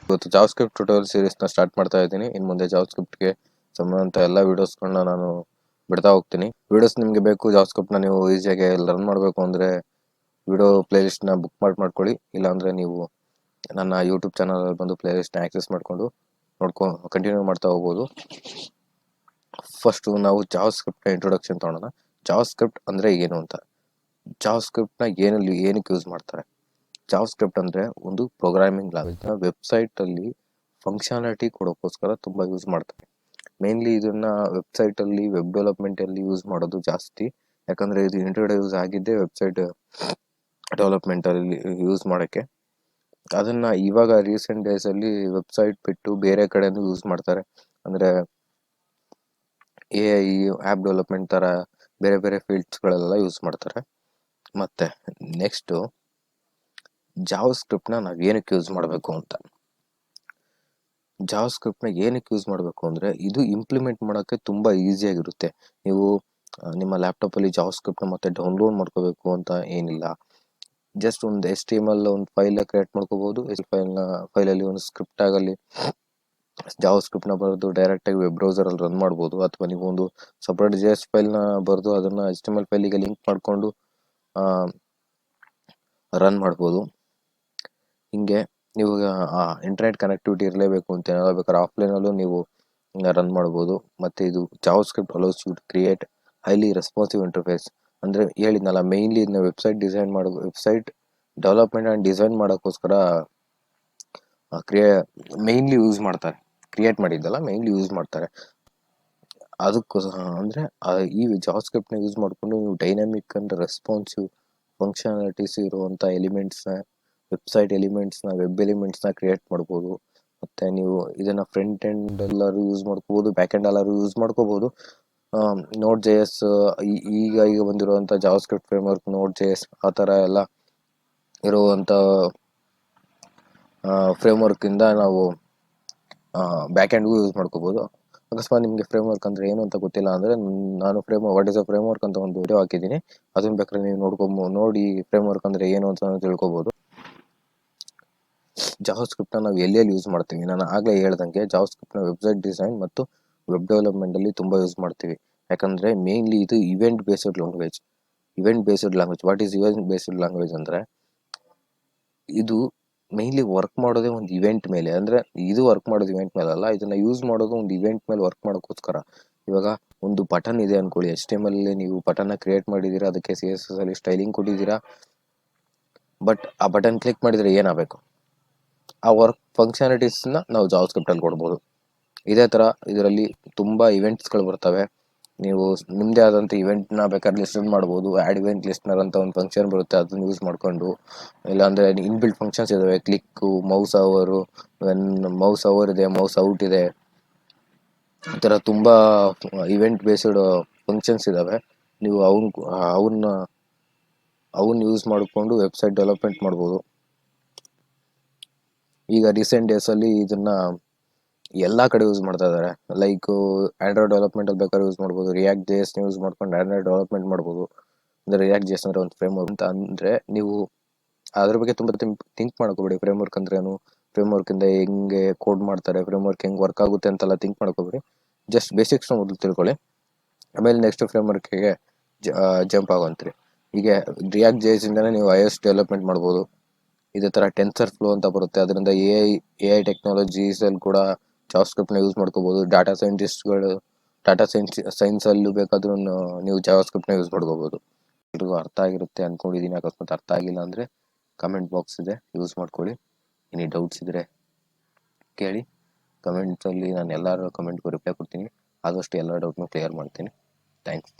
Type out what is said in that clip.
ಇವತ್ತು JavaScript tutorial ಸೀರೀಸ್ನ start ಮಾಡ್ತಾ ಇದ್ದೀನಿ. ಇನ್ನು ಮುಂದೆ ಜಾವಾಸ್ಕ್ರಿಪ್ಟ್ಗೆ ಸಂಬಂಧಂತ ಎಲ್ಲ ವೀಡಿಯೋಸ್ಗಳನ್ನ ನಾನು ಬಿಡ್ತಾ ಹೋಗ್ತೀನಿ. ವೀಡಿಯೋಸ್ ನಿಮಗೆ ಬೇಕು, ಜಾವಾಸ್ಕ್ರಿಪ್ಟ್ನ ನೀವು ಈಸಿಯಾಗಿ ರನ್ ಮಾಡಬೇಕು ಅಂದರೆ ವಿಡಿಯೋ ಪ್ಲೇಲಿಸ್ಟ್ನ ಬುಕ್ ಮಾಡ್ಕೊಳ್ಳಿ. ಇಲ್ಲಾಂದರೆ ನೀವು ನನ್ನ ಯೂಟ್ಯೂಬ್ ಚಾನಲಲ್ಲಿ ಬಂದು ಪ್ಲೇಲಿಸ್ಟ್ನ ಆಕ್ಸೆಸ್ ಮಾಡಿಕೊಂಡು ಕಂಟಿನ್ಯೂ ಮಾಡ್ತಾ ಹೋಗ್ಬೋದು. ಫಸ್ಟು ನಾವು ಜಾವಾಸ್ಕ್ರಿಪ್ಟ್ನ ಇಂಟ್ರೊಡಕ್ಷನ್ ತೊಗೊಳೋಣ. ಜಾವಾಸ್ಕ್ರಿಪ್ಟ್ ಅಂದರೆ ಏನು ಅಂತ. ಜಾವಾಸ್ಕ್ರಿಪ್ಟ್ನ ಏನಕ್ಕೆ ಯೂಸ್ ಮಾಡ್ತಾರೆ? ಜಾವಾಸ್ಕ್ರಿಪ್ಟ್ ಅಂದರೆ ಒಂದು ಪ್ರೋಗ್ರಾಮಿಂಗ್ ಲ್ಯಾಂಗ್ವೇಜ್ನ ವೆಬ್ಸೈಟಲ್ಲಿ ಫಂಕ್ಷನಾಲಿಟಿ ಕೊಡೋಕ್ಕೋಸ್ಕರ ತುಂಬ ಯೂಸ್ ಮಾಡ್ತಾರೆ. ಮೇನ್ಲಿ ಇದನ್ನು ವೆಬ್ಸೈಟಲ್ಲಿ ವೆಬ್ ಡೆವಲಪ್ಮೆಂಟಲ್ಲಿ ಯೂಸ್ ಮಾಡೋದು ಜಾಸ್ತಿ. ಯಾಕಂದರೆ ಇದು ಇಂಟ್ರೊಡ್ಯೂಸ್ ಆಗಿದ್ದೇ ವೆಬ್ಸೈಟ್ ಡೆವಲಪ್ಮೆಂಟಲ್ಲಿ ಯೂಸ್ ಮಾಡೋಕ್ಕೆ. ಅದನ್ನು ಇವಾಗ ರೀಸೆಂಟ್ ಡೇಸಲ್ಲಿ ವೆಬ್ಸೈಟ್ ಬಿಟ್ಟು ಬೇರೆ ಕಡೆನೂ ಯೂಸ್ ಮಾಡ್ತಾರೆ. ಅಂದರೆ AI ಆ್ಯಪ್ ಡೆವಲಪ್ಮೆಂಟ್ ಥರ ಬೇರೆ ಬೇರೆ ಫೀಲ್ಡ್ಸ್ಗಳೆಲ್ಲ ಯೂಸ್ ಮಾಡ್ತಾರೆ. ಮತ್ತು ನೆಕ್ಸ್ಟು ಜಾವಾಸ್ಕ್ರಿಪ್ಟ್ನ ನಾವು ಏನಕ್ಕೆ ಯೂಸ್ ಮಾಡಬೇಕು ಅಂತ. ಜಾವಾಸ್ಕ್ರಿಪ್ಟ್ನ ಏನಕ್ಕೆ ಯೂಸ್ ಮಾಡಬೇಕು ಅಂದರೆ ಇದು ಇಂಪ್ಲಿಮೆಂಟ್ ಮಾಡೋಕ್ಕೆ ತುಂಬ ಈಸಿಯಾಗಿರುತ್ತೆ. ನೀವು ನಿಮ್ಮ ಲ್ಯಾಪ್ಟಾಪಲ್ಲಿ ಜಾವಾಸ್ಕ್ರಿಪ್ಟ್ನ ಮತ್ತೆ ಡೌನ್ಲೋಡ್ ಮಾಡ್ಕೋಬೇಕು ಅಂತ ಏನಿಲ್ಲ. ಜಸ್ಟ್ ಒಂದು HTML ಒಂದು ಫೈಲ್ ಕ್ರಿಯೇಟ್ ಮಾಡ್ಕೋಬೋದು. ಫೈಲಲ್ಲಿ ಒಂದು ಸ್ಕ್ರಿಪ್ಟ್ ಆಗಲಿ ಜಾವಾಸ್ಕ್ರಿಪ್ಟ್ನ ಬರೆದು ಡೈರೆಕ್ಟಾಗಿ ವೆಬ್ ಬ್ರೌಸರಲ್ಲಿ ರನ್ ಮಾಡ್ಬೋದು. ಅಥವಾ ನೀವು ಒಂದು ಸಪ್ರೇಟ್ JS ಫೈಲ್ನ ಬರೆದು ಅದನ್ನು HTML ಫೈಲಿಗೆ ಲಿಂಕ್ ಮಾಡಿಕೊಂಡು ರನ್ ಮಾಡ್ಬೋದು. ಹಿಂಗೆ ನೀವು ಇಂಟರ್ನೆಟ್ ಕನೆಕ್ಟಿವಿಟಿ ಇರಲೇಬೇಕು ಅಂತ ಏನಾದ್ರು ಬೇಕಾದ್ರೆ ಆಫ್ಲೈನಲ್ಲೂ ನೀವು ರನ್ ಮಾಡ್ಬೋದು. ಮತ್ತು ಇದು JavaScript allows you to create highly responsive interface. ಅಂದರೆ ಹೇಳಿದ್ನಲ್ಲ, ಮೇಯ್ನ್ಲಿ ಇದನ್ನ ವೆಬ್ಸೈಟ್ ಡೆವಲಪ್ಮೆಂಟ್ ಆ್ಯಂಡ್ ಡಿಸೈನ್ ಮಾಡೋಕ್ಕೋಸ್ಕರ ಮೇಯ್ನ್ಲಿ ಯೂಸ್ ಮಾಡ್ತಾರೆ. ಕ್ರಿಯೇಟ್ ಮಾಡಿದ್ದಲ್ಲ, ಮೇಯ್ನ್ಲಿ ಯೂಸ್ ಮಾಡ್ತಾರೆ. ಅದಕ್ಕೋಸ್ಕರ ಅಂದರೆ ಈ ಜಾವಾಸ್ಕ್ರಿಪ್ಟ್ನ ಯೂಸ್ ಮಾಡಿಕೊಂಡು ನೀವು ಡೈನಾಮಿಕ್ ಆ್ಯಂಡ್ ರೆಸ್ಪಾನ್ಸಿವ್ ಫಂಕ್ಷನಾಲಿಟೀಸ್ ಇರುವಂಥ ವೆಬ್ಸೈಟ್ ಎಲಿಮೆಂಟ್ಸ್ನ ವೆಬ್ ಎಲಿಮೆಂಟ್ಸ್ನ ಕ್ರಿಯೇಟ್ ಮಾಡ್ಬೋದು. ಮತ್ತು ನೀವು ಇದನ್ನು ಫ್ರಂಟ್ ಎಂಡ್ ಎಲ್ಲರೂ ಯೂಸ್ ಮಾಡ್ಕೋಬೋದು, ಬ್ಯಾಕ್ ಎಂಡ್ ಎಲ್ಲರೂ ಯೂಸ್ ಮಾಡ್ಕೋಬೋದು. Node.js ಈಗ ಬಂದಿರುವಂಥ ಜಾವಾಸ್ಕ್ರಿಪ್ಟ್ ಫ್ರೇಮ್ವರ್ಕ್ Node.js ಆ ಥರ ಎಲ್ಲ ಇರುವಂಥ ಫ್ರೇಮ್ವರ್ಕಿಂದ ನಾವು ಬ್ಯಾಕ್ ಎಂಡ್ಗೂ ಯೂಸ್ ಮಾಡ್ಕೋಬೋದು. ಅಕಸ್ಮಾತ್ ನಿಮಗೆ ಫ್ರೇಮ್ವರ್ಕ್ ಅಂದರೆ ಏನು ಅಂತ ಗೊತ್ತಿಲ್ಲ ಅಂದರೆ ನಾನು ವಾಟ್ ಇಸ್ ಅ ಫ್ರೇಮ್ವರ್ಕ್ ಅಂತ ಒಂದು ವಿಡಿಯೋ ಹಾಕಿದ್ದೀನಿ. ಅದನ್ನು ಬೇಕಾದ್ರೆ ನೀವು ನೋಡಿ ಫ್ರೇಮ್ವರ್ಕ್ ಅಂದರೆ ಏನು ಅಂತ ತಿಳ್ಕೊಬೋದು. ಜಾವಾಸ್ಕ್ರಿಪ್ಟ್ನ ನಾವು ಎಲ್ಲೆಲ್ಲಿ ಯೂಸ್ ಮಾಡ್ತೀವಿ? ನಾನು ಆಗಲೇ ಹೇಳ್ದಂಗೆ ಜಾವಾಸ್ಕ್ರಿಪ್ಟ್ನ ವೆಬ್ಸೈಟ್ ಡಿಸೈನ್ ಮತ್ತು ವೆಬ್ ಡೆವಲಪ್ಮೆಂಟಲ್ಲಿ ತುಂಬ ಯೂಸ್ ಮಾಡ್ತೀವಿ. ಯಾಕಂದರೆ ಮೇಯ್ನ್ಲಿ ಇದು event based language. What is event based language ಅಂದರೆ ಇದು ಮೇಯ್ನ್ಲಿ ವರ್ಕ್ ಮಾಡೋದೇ ಒಂದು ಇವೆಂಟ್ ಮೇಲೆ. ಅಂದರೆ ಇದು ವರ್ಕ್ ಮಾಡೋದು ಇವೆಂಟ್ ಮೇಲೆ ಅಲ್ಲ, ಇದನ್ನು ಯೂಸ್ ಮಾಡೋದು ಒಂದು ಇವೆಂಟ್ ಮೇಲೆ ವರ್ಕ್ ಮಾಡೋಕ್ಕೋಸ್ಕರ. ಇವಾಗ ಒಂದು ಬಟನ್ ಇದೆ ಅಂದ್ಕೊಳ್ಳಿ, HTML ನೀವು ಬಟನ್ನ ಕ್ರಿಯೇಟ್ ಮಾಡಿದ್ದೀರಾ, ಅದಕ್ಕೆ CSS ಅಲ್ಲಿ ಸ್ಟೈಲಿಂಗ್ ಕೊಟ್ಟಿದ್ದೀರಾ. ಬಟ್ ಆ ಬಟನ್ ಕ್ಲಿಕ್ ಮಾಡಿದರೆ ಏನಾಗಬೇಕು? ಆ ವರ್ಕ್ ಫಂಕ್ಷನಾಲಿಟೀಸ್ನ ನಾವು ಜಾವಾಸ್ಕ್ರಿಪ್ಟಲ್ಲಿ ಕೊಡ್ಬೋದು. ಇದೇ ಥರ ಇದರಲ್ಲಿ ತುಂಬ ಇವೆಂಟ್ಸ್ಗಳು ಬರ್ತವೆ. ನೀವು ನಿಮ್ಮದೇ ಆದಂಥ ಇವೆಂಟ್ನ ಬೇಕಾದ್ರೆ ಲಿಸ್ಟ್ ಮಾಡ್ಬೋದು. ಆ್ಯಡ್ ಇವೆಂಟ್ ಲಿಸ್ಟ್ನರ್ ಅಂತ ಒಂದು ಫಂಕ್ಷನ್ ಬರುತ್ತೆ, ಅದನ್ನು ಯೂಸ್ ಮಾಡಿಕೊಂಡು. ಇಲ್ಲಾಂದರೆ ಇನ್ಬಿಲ್ಟ್ ಫಂಕ್ಷನ್ಸ್ ಇದ್ದಾವೆ, ಕ್ಲಿಕ್ಕು, ಮೌಸ್ ಓವರ್ ಇದೆ, ಮೌಸ್ ಔಟ್ ಇದೆ. ಈ ಥರ ತುಂಬ ಇವೆಂಟ್ ಬೇಸ್ಡ್ ಫಂಕ್ಷನ್ಸ್ ಇದ್ದಾವೆ. ನೀವು ಅವನ್ನ ಯೂಸ್ ಮಾಡಿಕೊಂಡು ವೆಬ್ಸೈಟ್ ಡೆವಲಪ್ಮೆಂಟ್ ಮಾಡ್ಬೋದು. ಈಗ ರೀಸೆಂಟ್ ಡೇಸಲ್ಲಿ ಇದನ್ನು ಎಲ್ಲ ಕಡೆ ಯೂಸ್ ಮಾಡ್ತಾ ಇದ್ದಾರೆ. ಲೈಕ್ ಆಂಡ್ರಾಯ್ಡ್ ಡೆವಲಪ್ಮೆಂಟಲ್ಲಿ ಬೇಕಾದ್ರೆ ಯೂಸ್ ಮಾಡ್ಬೋದು. React.js ಯೂಸ್ ಮಾಡ್ಕೊಂಡು ಆಂಡ್ರಾಯ್ಡ್ ಡೆವಲಪ್ಮೆಂಟ್ ಮಾಡ್ಬೋದು. ಅಂದರೆ React.js ಅಂದರೆ ಒಂದು ಫ್ರೇಮ್ವರ್ಕ್ ಅಂತ. ಅಂದರೆ ನೀವು ಅದ್ರ ಬಗ್ಗೆ ತುಂಬ ಥಿಂಕ್ ಮಾಡ್ಕೋಬೇಡಿ. ಫ್ರೇಮ್ವರ್ಕ್ ಅಂದ್ರೇನು, ಫ್ರೇಮ್ವರ್ಕಿಂದ ಹೆಂಗೆ ಕೋಡ್ ಮಾಡ್ತಾರೆ, ಫ್ರೇಮ್ವರ್ಕ್ ಹೆಂಗೆ ವರ್ಕ್ ಆಗುತ್ತೆ ಅಂತೆಲ್ಲ ಥಿಂಕ್ ಮಾಡ್ಕೋಬೇಡಿ. ಜಸ್ಟ್ ಬೇಸಿಕ್ಸ್ನ ಮೊದಲು ತಿಳ್ಕೊಳ್ಳಿ, ಆಮೇಲೆ ನೆಕ್ಸ್ಟ್ ಫ್ರೇಮ್ವರ್ಕಿಗೆ ಜಂಪ್ ಆಗೋಂತ್ರಿ. ಹೀಗೆ React.js ಇಂದನೇ ನೀವು iOS ಡೆವಲಪ್ಮೆಂಟ್ ಮಾಡ್ಬೋದು. ಇದೇ ಥರ ಟೆನ್ಸರ್ಫ್ಲೋ ಅಂತ ಬರುತ್ತೆ, ಅದರಿಂದ AI ಟೆಕ್ನಾಲಜೀಸಲ್ಲಿ ಕೂಡ ಜಾವಾಸ್ಕ್ರಿಪ್ಟ್ನ ಯೂಸ್ ಮಾಡ್ಕೋಬೋದು. ಡಾಟಾ ಸೈನ್ಸಲ್ಲೂ ಬೇಕಾದ್ರೂ ನೀವು ಜಾವಾಸ್ಕ್ರಿಪ್ಟ್ನ ಯೂಸ್ ಮಾಡ್ಕೋಬೋದು. ಎಲ್ರಿಗೂ ಅರ್ಥ ಆಗಿರುತ್ತೆ ಅಂದ್ಕೊಂಡಿದ್ದೀನಿ. ಅಕಸ್ಮಾತ್ ಅರ್ಥ ಆಗಿಲ್ಲ ಅಂದರೆ ಕಮೆಂಟ್ ಬಾಕ್ಸ್ ಇದೆ, ಯೂಸ್ ಮಾಡ್ಕೊಳ್ಳಿ. ಎನಿ ಡೌಟ್ಸ್ ಇದ್ದರೆ ಕೇಳಿ. ಕಮೆಂಟ್ಸಲ್ಲಿ ನಾನು ಎಲ್ಲರ ಕಮೆಂಟ್ಗೂ ರಿಪ್ಲೈ ಕೊಡ್ತೀನಿ. ಆದಷ್ಟು ಎಲ್ಲ ಡೌಟ್ನೂ ಕ್ಲಿಯರ್ ಮಾಡ್ತೀನಿ. ಥ್ಯಾಂಕ್ಸ್.